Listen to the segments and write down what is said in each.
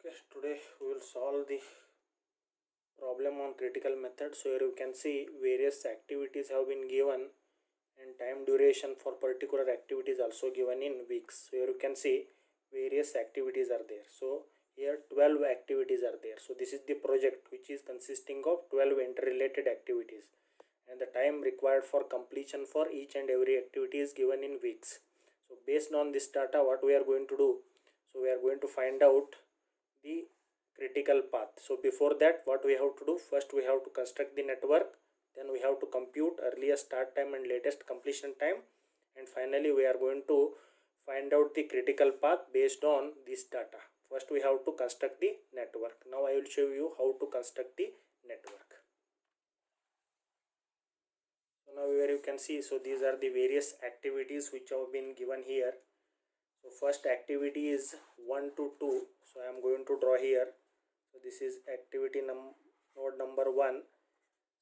Okay, today we will solve the problem on critical method. So here you can see various activities have been given and time duration for particular activities also given in weeks. So here you can see various activities are there. So here 12 activities are there. So this is the project which is consisting of 12 interrelated activities, and the time required for completion for each and every activity is given in weeks. So based on this data, what we are going to do? So we are going to find out the critical path. So before that, what we have to do? First we have to construct the network, then we have to compute earliest start time and latest completion time, and finally we are going to find out the critical path based on this data. First we have to construct the network. Now I will show you how to construct the network. So now here you can see, so these are the various activities which have been given here. So first activity is 1 to 2. So I am going to draw here. So this is activity node number 1.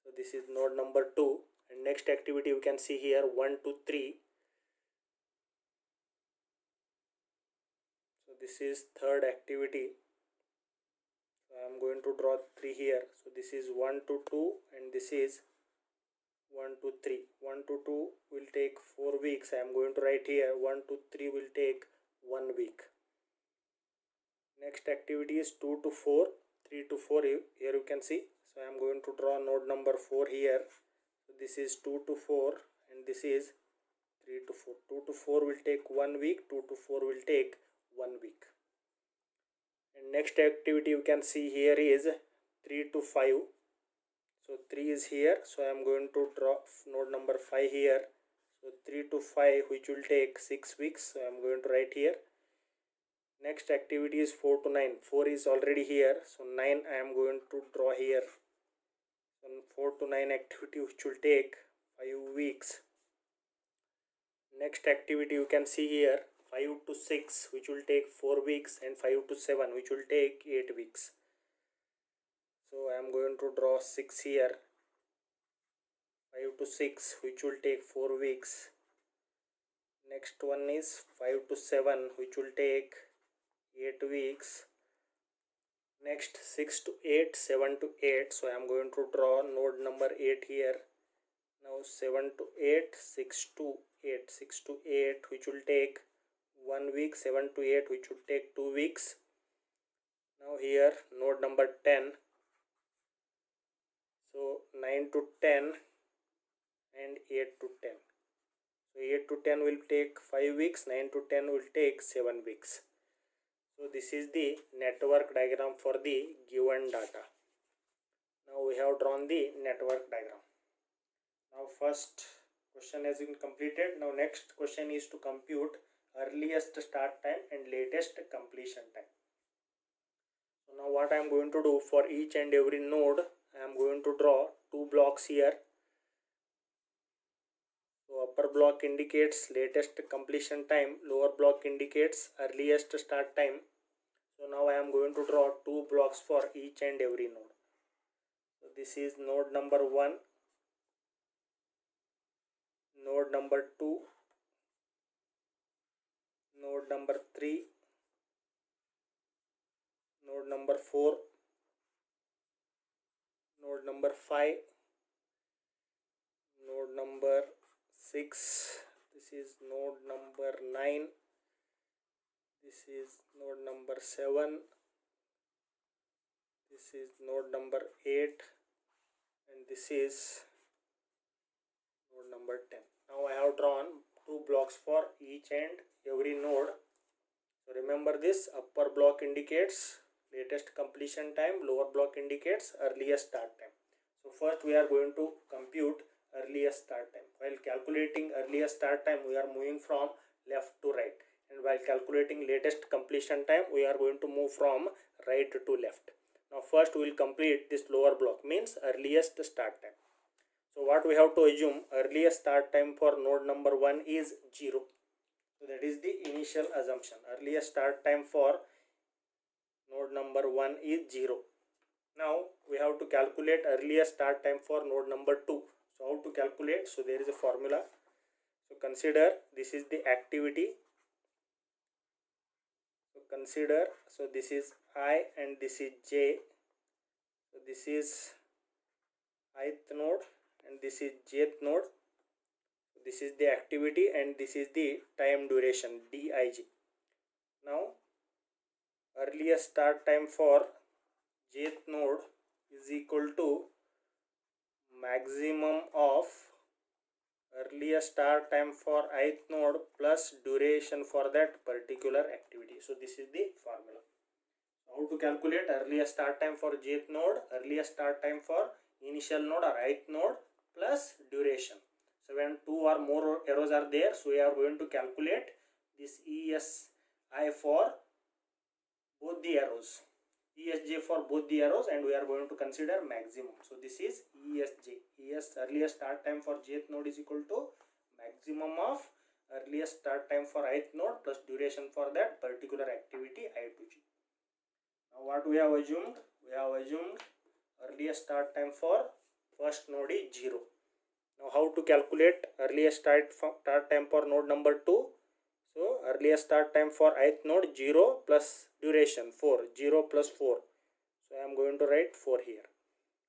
So this is node number 2. And next activity you can see here 1 to 3. So this is third activity. So I am going to draw 3 here. So this is 1 to 2 and this is 1 to 3. 1 to 2 will take 4 weeks. I am going to write here 1 to 3 will take 1 week. Next activity is 2 to 4. 3 to 4 here you can see. So I am going to draw node number 4 here. So this is 2 to 4 and this is 3 to 4. 2 to 4 will take 1 week. 2 to 4 will take 1 week. And next activity you can see here is 3 to 5. So 3 is here. So I am going to draw node number 5 here. So 3 to 5 which will take 6 weeks. So I am going to write here. Next activity is 4 to 9. 4 is already here. So 9 I am going to draw here. So 4 to 9 activity which will take 5 weeks. Next activity you can see here 5 to 6 which will take 4 weeks, and 5 to 7 which will take 8 weeks. So I am going to draw 6 here. 5 to 6 which will take 4 weeks. Next one is 5 to 7 which will take 8 weeks. Next 6 to 8, 7 to 8. So I am going to draw node number 8 here. Now 7 to 8, 6 to 8. 6 to 8 which will take 1 week. 7 to 8 which will take 2 weeks. Now here node number 10. So 9 to 10 and 8 to 10. So 8 to 10 will take 5 weeks. 9 to 10 will take 7 weeks. So this is the network diagram for the given data. Now we have drawn the network diagram. Now first question has been completed. Now next question is to compute earliest start time and latest completion time. So now what I am going to do, for each and every node I am going to draw 2 blocks here. So upper block indicates latest completion time, lower block indicates earliest start time. So now I am going to draw 2 blocks for each and every node. So this is node number 1, node number 2, node number 3, node number 4, node number 5, node number 6, this is node number 9, this is node number 7, this is node number 8, and this is node number 10. Now I have drawn 2 blocks for each and every node. So remember this, upper block indicates latest completion time, lower block indicates earliest start time. So first we are going to compute earliest start time. While calculating earliest start time, we are moving from left to right, and while calculating latest completion time, we are going to move from right to left. Now first we will complete this lower block, means earliest start time. So what we have to assume, earliest start time for node number 1 is 0. So that is the initial assumption. Earliest start time for node number 1 is 0. Now we have to calculate earliest start time for node number 2. So how to calculate? So there is a formula. So consider this is the activity. So consider, so this is I and this is j, so this is ith node and this is jth node. This is the activity and this is the time duration dij. Now earliest start time for jth node is equal to maximum of earliest start time for ith node plus duration for that particular activity. So this is the formula. How to calculate earliest start time for jth node, earliest start time for initial node or ith node plus duration. So when two or more arrows are there, so we are going to calculate this ESI for both the arrows, ESJ for both the arrows, and we are going to consider maximum. So this is ESJ. Earliest start time for jth node is equal to maximum of earliest start time for ith node plus duration for that particular activity I to j. Now what we have assumed? We have assumed earliest start time for first node is 0. Now how to calculate earliest start time for node number 2? So earliest start time for ith node 0 plus duration 4, 0 plus 4. So I am going to write 4 here.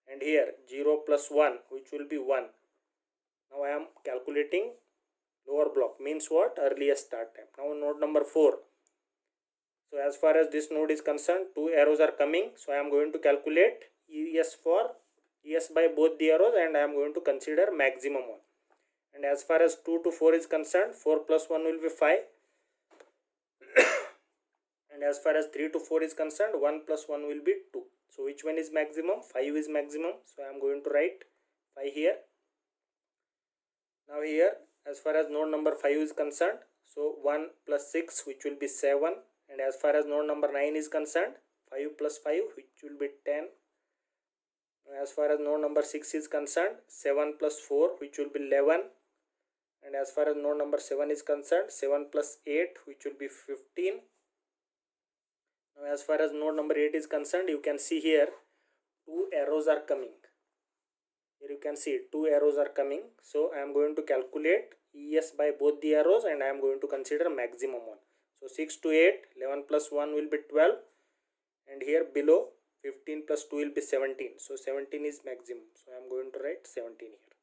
And here 0 plus 1, which will be 1. Now I am calculating lower block, means what? Earliest start time. Now node number 4. So as far as this node is concerned, two arrows are coming. So I am going to calculate ES by both the arrows and I am going to consider maximum one. And as far as 2 to 4 is concerned, 4 plus 1 will be 5. And as far as 3 to 4 is concerned, 1 plus 1 will be 2. So which one is maximum? 5 is maximum. So I am going to write 5 here. Now here, as far as node number 5 is concerned, so 1 plus 6, which will be 7. And as far as node number 9 is concerned, 5 plus 5, which will be 10. As far as node number 6 is concerned, 7 plus 4, which will be 11. And as far as node number 7 is concerned, 7 plus 8, which will be 15. Now as far as node number 8 is concerned, you can see here, two arrows are coming. Here you can see two arrows are coming. So I am going to calculate ES by both the arrows and I am going to consider maximum one. So 6 to 8, 11 plus 1 will be 12. And here below, 15 plus 2 will be 17. So 17 is maximum. So I am going to write 17 here.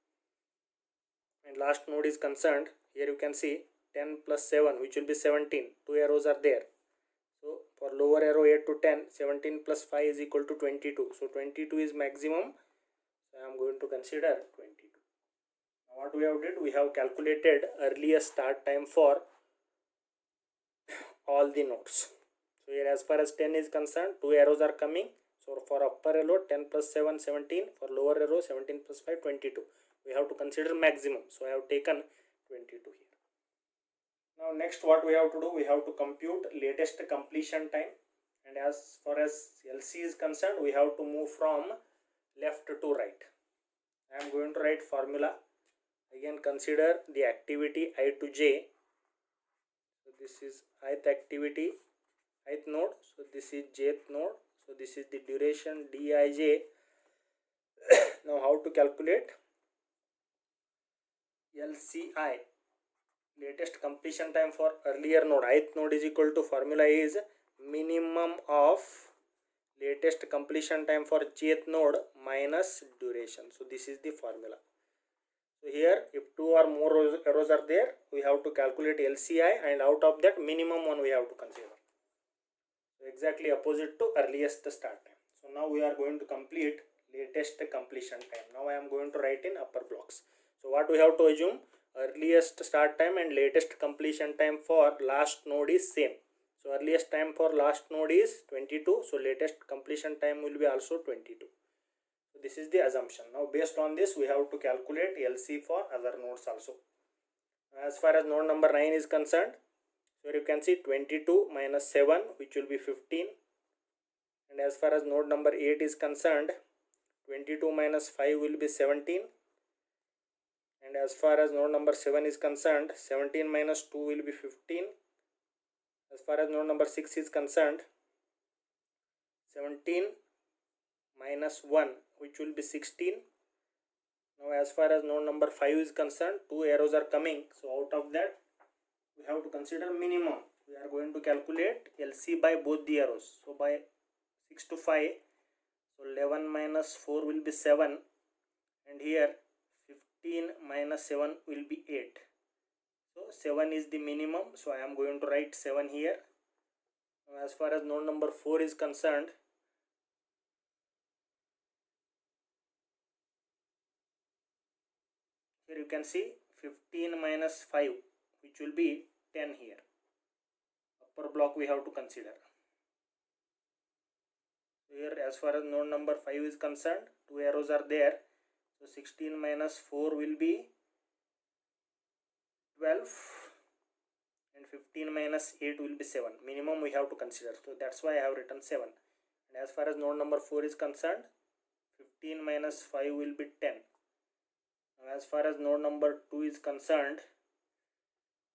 And last node is concerned, here you can see 10 plus 7, which will be 17. Two arrows are there. So for lower arrow 8 to 10, 17 plus 5 is equal to 22. So 22 is maximum. So I am going to consider 22. Now what we have did, we have calculated earliest start time for all the nodes. So here as far as 10 is concerned, two arrows are coming. So for upper arrow 10 plus 7, 17. For lower arrow 17 plus 5, 22. We have to consider maximum. So I have taken 22 here. Now next what we have to do, we have to compute latest completion time. And as far as LC is concerned, we have to move from left to right. I am going to write formula. Again consider the activity I to j. So this is ith activity, ith node. So this is jth node. So this is the duration dij. Now how to calculate LCI, latest completion time for earlier node. Ith node is equal to, formula is minimum of latest completion time for jth node minus duration. So this is the formula. So here if two or more arrows are there, we have to calculate LCI and out of that minimum one we have to consider. So exactly opposite to earliest start time. So now we are going to complete latest completion time. Now I am going to write in upper blocks. So what we have to assume, earliest start time and latest completion time for last node is same. So earliest time for last node is 22. So latest completion time will be also 22. So this is the assumption. Now based on this we have to calculate LC for other nodes also. As far as node number 9 is concerned, so you can see 22 minus 7, which will be 15. And as far as node number 8 is concerned, 22 minus 5 will be 17. And as far as node number 7 is concerned, 17 minus 2 will be 15. As far as node number 6 is concerned, 17 minus 1, which will be 16. Now as far as node number 5 is concerned, two arrows are coming. So out of that, we have to consider minimum. we are going to calculate LC by both the arrows. So by 6 to 5, so 11 minus 4 will be 7, and here 15 minus 7 will be 8. So 7 is the minimum, so I am going to write 7 here. Now as far as node number 4 is concerned, here you can see 15 minus 5, which will be 10 here. Upper block we have to consider. Here as far as node number 5 is concerned, two arrows are there. So 16 minus 4 will be 12, and 15 minus 8 will be 7. Minimum we have to consider, so that's why I have written 7. And as far as node number 4 is concerned, 15 minus 5 will be 10. Now as far as node number 2 is concerned,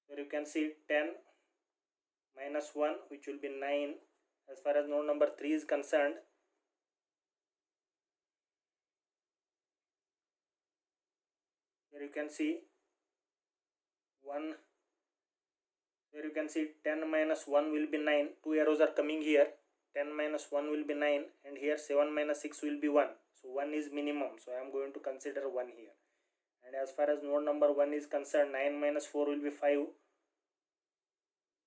here you can see 10 minus 1, which will be 9. As far as node number 3 is concerned, here you can see 1. Here you can see 10 minus 1 will be 9. Two arrows are coming here. 10 minus 1 will be 9, and here 7 minus 6 will be 1. So 1 is minimum, so I am going to consider 1 here. And as far as node number 1 is concerned, 9 minus 4 will be 5.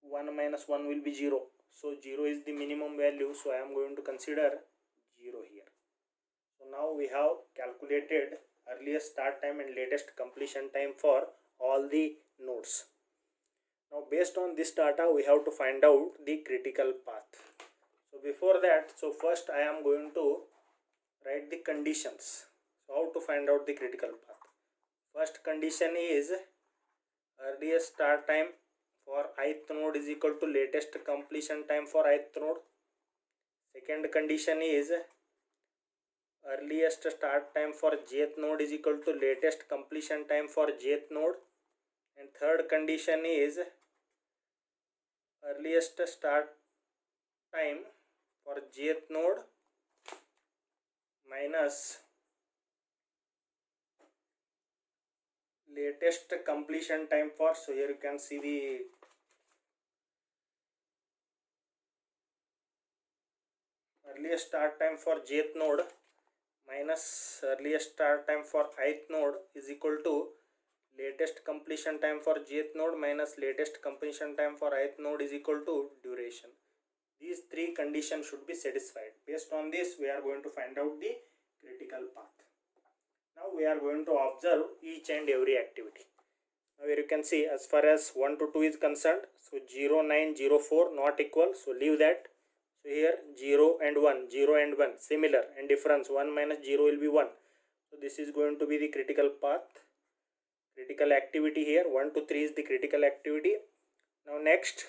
1 minus 1 will be 0. So 0 is the minimum value, so I am going to consider 0 here. So now we have calculated earliest start time and latest completion time for all the nodes. Now based on this data, we have to find out the critical path. So before that, so first I am going to write the conditions. So how to find out the critical path? First condition is earliest start time for ith node is equal to latest completion time for ith node. Second condition is earliest start time for jth node is equal to latest completion time for jth node. And third condition is earliest start time for jth node minus latest completion time for, so here you can see the earliest start time for jth node minus earliest start time for ith node is equal to latest completion time for jth node minus latest completion time for ith node is equal to duration. These three conditions should be satisfied. Based on this, we are going to find out the critical path. Now we are going to observe each and every activity. Now here you can see as far as 1 to 2 is concerned, so 0, 9, 0, 4 not equal, so leave that. So here 0 and 1, 0 and 1 similar, and difference 1 minus 0 will be 1. So this is going to be the critical path, critical activity here. 1 to 3 is the critical activity. Now next,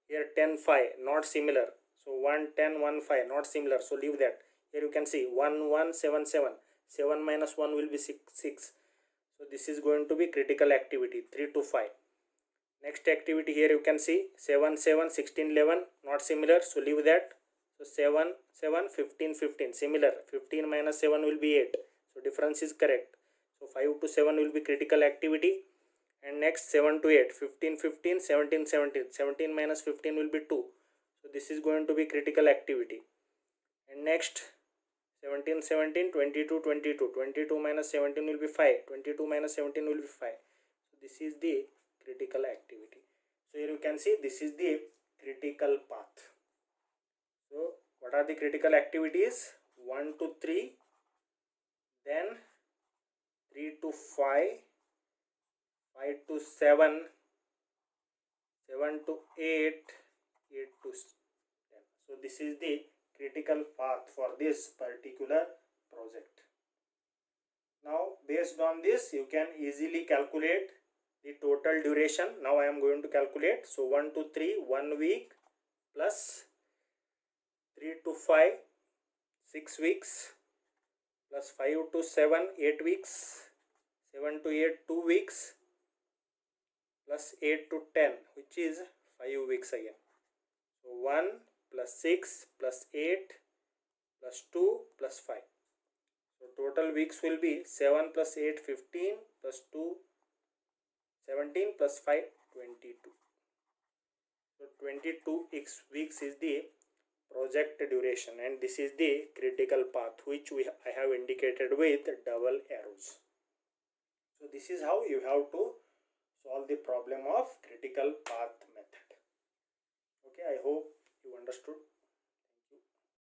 here 10, 5 not similar. So 1, 10, 1, 5 not similar, so leave that. Here you can see 1, 1, 7, 7. 7 minus 1 will be 6. So this is going to be critical activity 3 to 5. Next activity, here you can see 7, 7, 16, 11 not similar, so leave that. So 7, 7, 15, 15 similar. 15 minus 7 will be 8. So difference is correct. So 5 to 7 will be critical activity. And next 7 to 8, 15, 15, 17, 17. 17 minus 15 will be 2. So this is going to be critical activity. And next 17, 17, 22, 22. 22 minus 17 will be 5. 22 minus 17 will be 5. So this is the critical activity. So here you can see this is the critical path. So what are the critical activities? 1 to 3, then 3 to 5, 5 to 7, 7 to 8, 8 to 10. So this is the critical path for this particular project. Now based on this, you can easily calculate the total duration. Now I am going to calculate. So 1 to 3, 1 week, plus 3 to 5, 6 weeks, plus 5 to 7, 8 weeks, 7 to 8, 2 weeks, plus 8 to 10, which is 5 weeks again. So 1 plus 6 plus 8 plus 2 plus 5. So total weeks will be 7 plus 8, 15 plus 2, 17 plus 5, 22. So 22 weeks is the project duration, and this is the critical path which I have indicated with double arrows. So this is how you have to solve the problem of critical path method. Okay, I hope you understood.